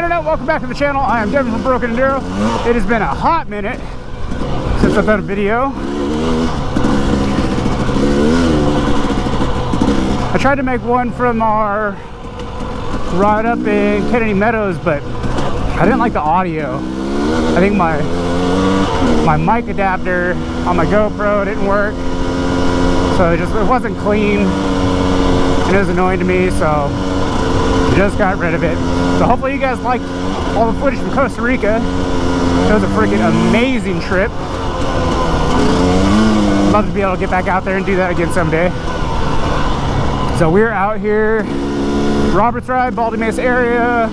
internet? Welcome back to the channel. I am Devin from Broken Enduro. It has been a hot minute since I've done a video. I tried to make one from our ride up in Kennedy Meadows, but I didn't like the audio. I think my mic adapter on my GoPro didn't work, so it wasn't clean, and it was annoying to me, so I just got rid of it. So hopefully you guys liked all the footage from Costa Rica. It was a freaking amazing trip. I'd love to be able to get back out there and do that again someday. So we're out here, Roberts Ride, Baldy Mesa area.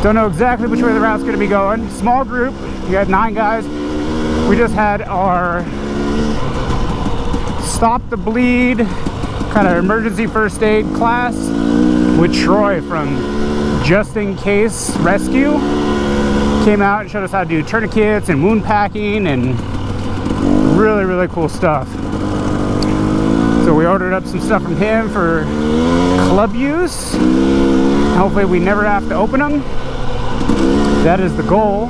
Don't know exactly which way the route's going to be going. Small group, we got 9 guys. We just had our Stop the Bleed kind of emergency first aid class with Troy from Just In Case Rescue. Came out and showed us how to do tourniquets and wound packing and really cool stuff. So we ordered up some stuff from him for club use. Hopefully we never have to open them. That is the goal.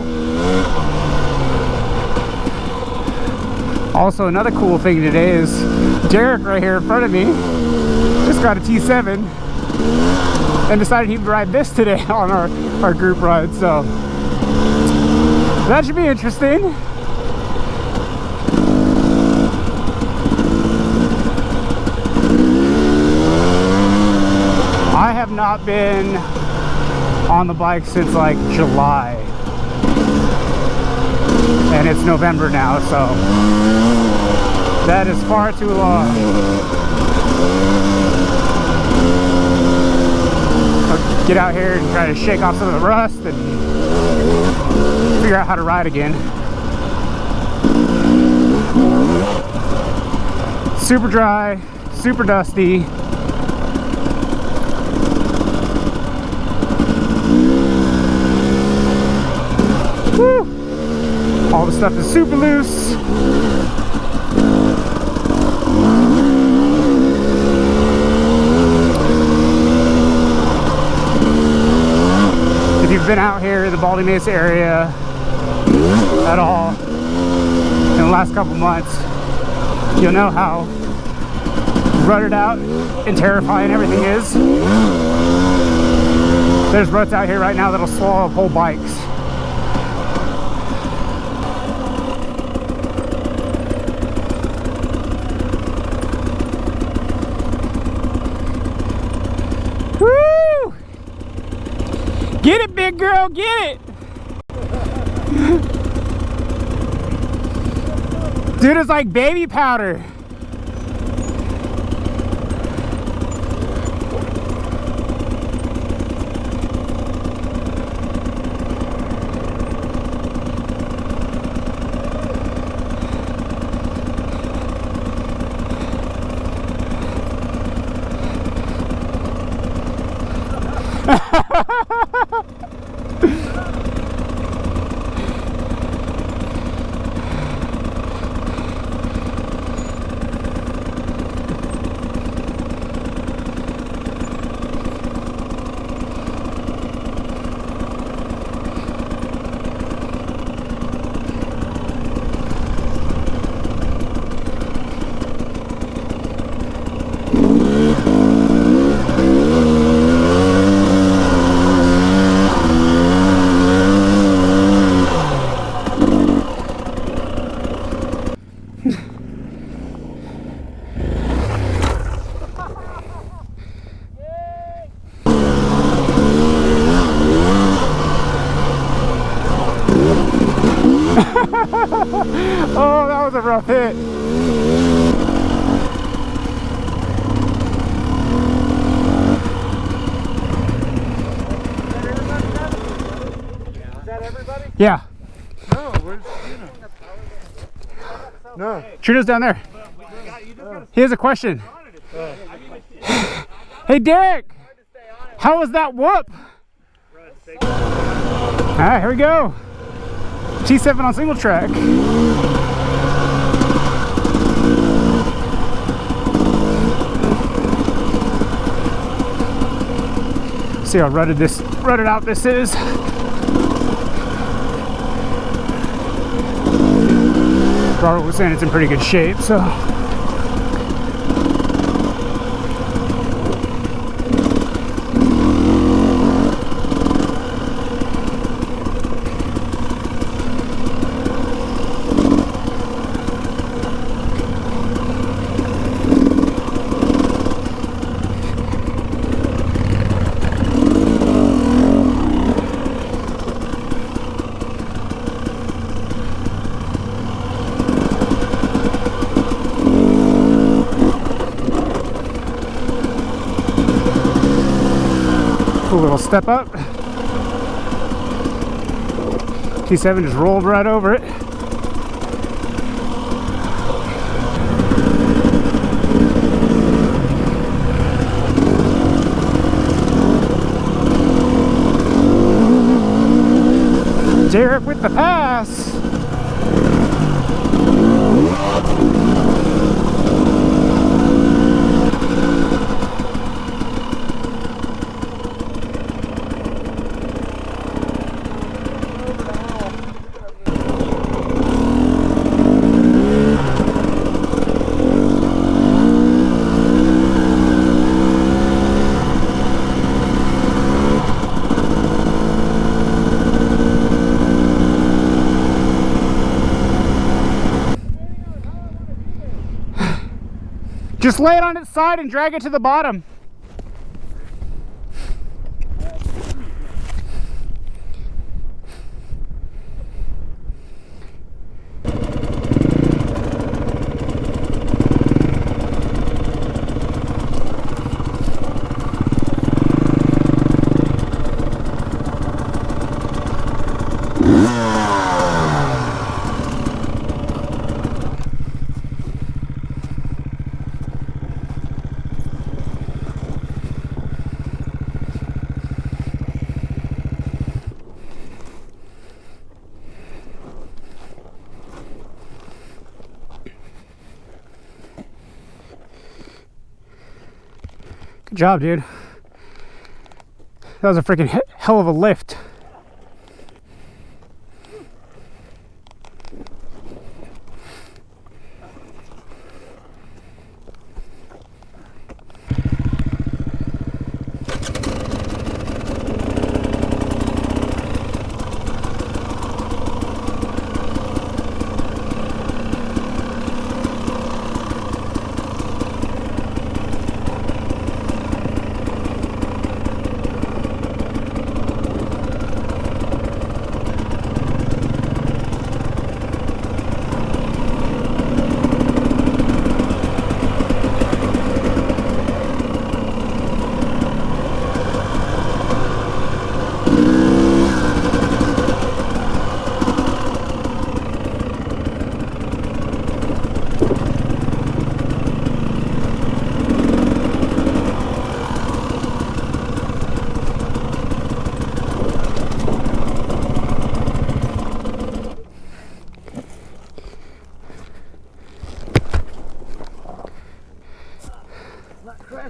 Also, another cool thing today is Derek right here in front of me just got a T7 and decided he'd ride this today on our group ride. So that should be interesting. I have not been on the bike since like July, and it's November now, so that is far too long. I'll get out here and try to shake off some of the rust and figure out how to ride again. Super dry, super dusty. Woo! All the stuff is super loose. If you've been out here in the Baldy Mesa area at all in the last couple months, you'll know how rutted out and terrifying everything is. There's ruts out here right now that'll swallow up whole bikes. Get it, big girl, get it! Dude, it's like baby powder. Oh, that was a rough hit. Is that everybody? Yeah. No, where's Trina? No. Trina's down there. He has a question. Hey, Derek. How was that whoop? Alright, here we go. T7 on single track. See how rutted out this is. Robert was saying it's in pretty good shape, so. Cool little step up. T7 just rolled right over it. Derek with the pass. Just lay it on its side and drag it to the bottom. Good job, dude. That was a freaking hell of a lift.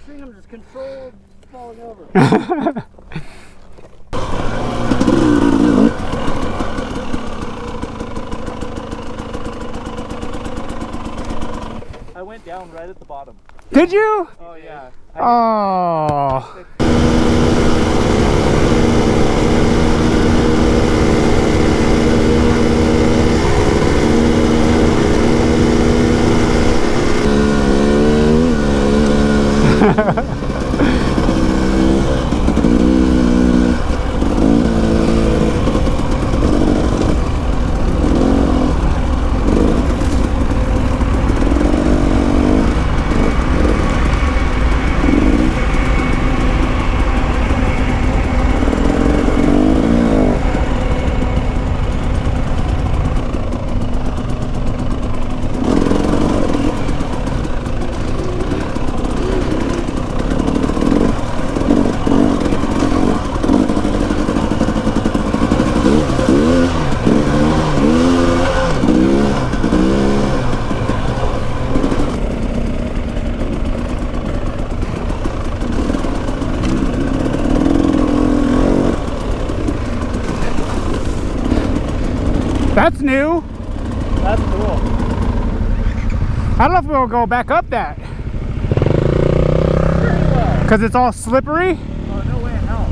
I'm just controlled falling over. I went down right at the bottom. Did you? Oh yeah. Oh. That's new. That's cool. I don't know if we'll go back up that. Pretty well. Because it's all slippery. Oh, no way in hell.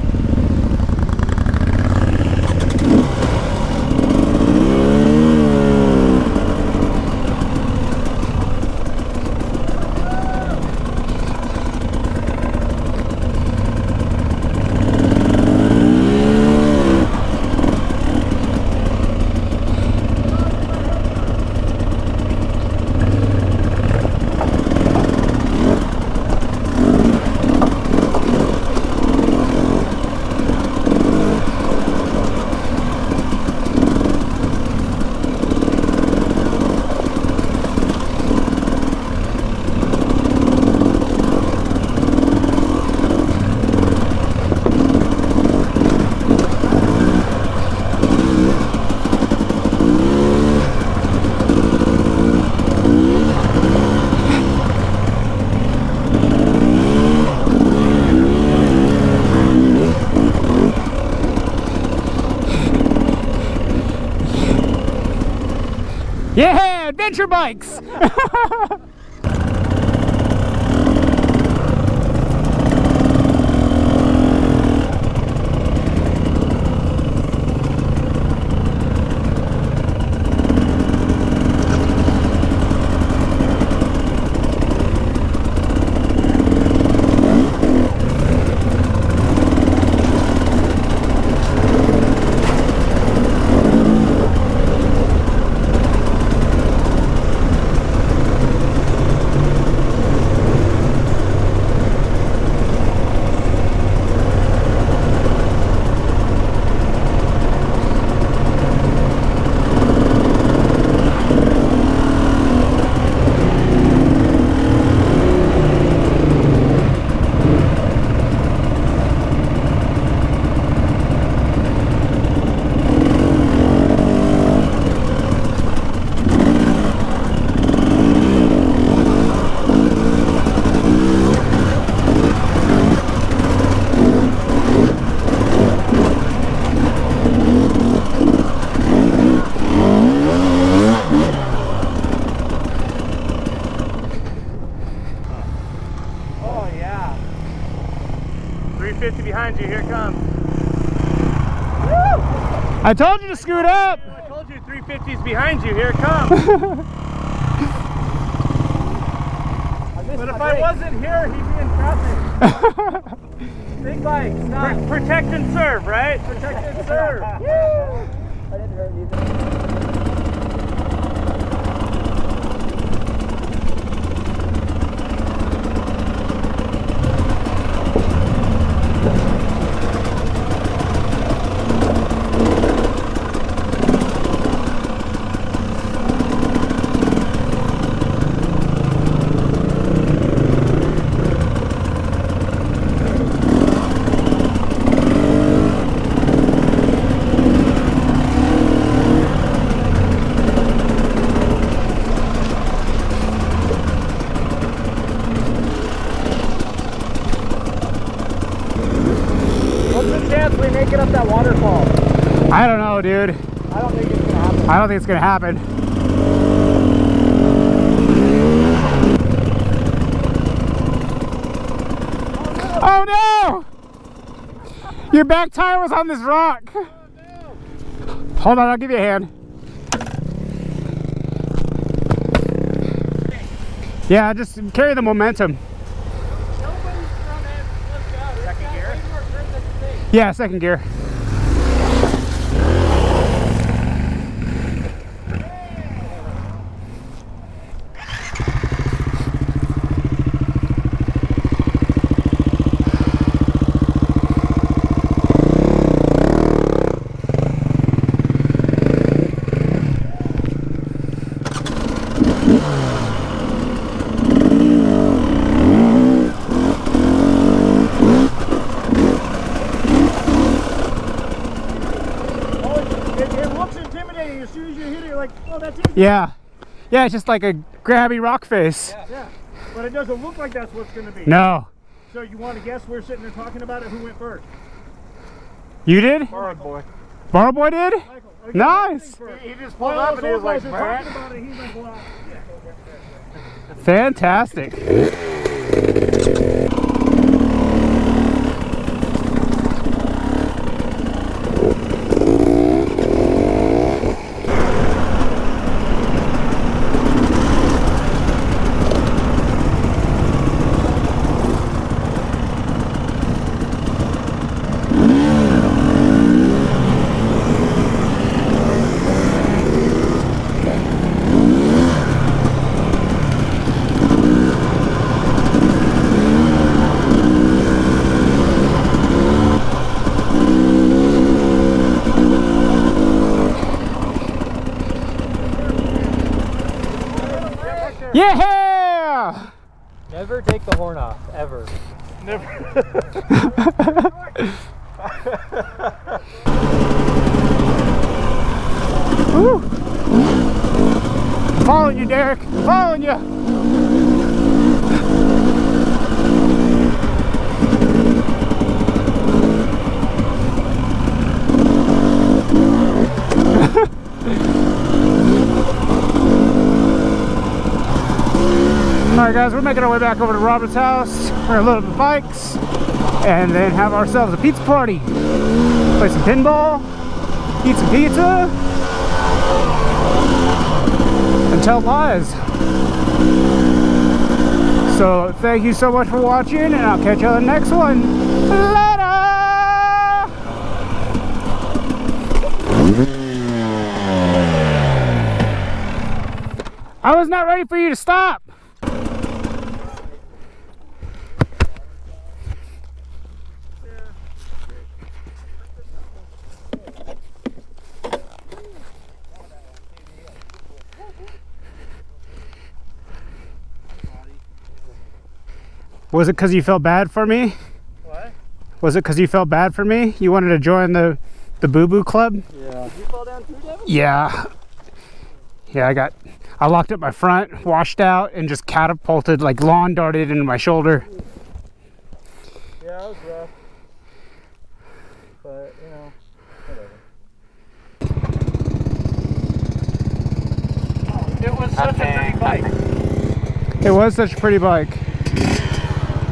Yeah, adventure bikes. Oh, yeah. 350 behind you. Here it comes. I told you to scoot up. I told you 350's behind you. Here it comes. But if I wasn't here, he'd be in traffic. Big bike, stop. Protect and serve, right? Protect and serve. I didn't hurt you. We make it up that waterfall. I don't know, dude. I don't think it's gonna happen. I don't think it's gonna happen. Oh no! Your back tire was on this rock. Oh, no. Hold on, I'll give you a hand. Yeah, just carry the momentum. Second gear? Yeah, second gear. As soon as you hit it, you're like, oh, that's easy. Yeah. Yeah, it's just like a grabby rock face. Yeah. But it doesn't look like that's what's going to be. No. So you want to guess we're sitting there talking about it? Who went first? You did? Borrowed boy. Borrow Boy did? Michael. Nice. He just pulled up and he was like, "Man." Fantastic. Yeah! Never take the horn off, ever. Never. Woo. Following you, Derek. Following you. Alright guys, we're making our way back over to Robert's house. We're gonna load up the bikes and then have ourselves a pizza party. Play some pinball, eat some pizza, and tell lies. So thank you so much for watching, and I'll catch you on the next one. Later! I was not ready for you to stop. Was it because you felt bad for me? What? Was it because you felt bad for me? You wanted to join the boo-boo club? Yeah. You fall down too, Devin? Yeah. Yeah, I locked up my front, washed out, and just catapulted, like lawn darted into my shoulder. Yeah, it was rough. But, you know, whatever. It was such a pretty bike. It was such a pretty bike.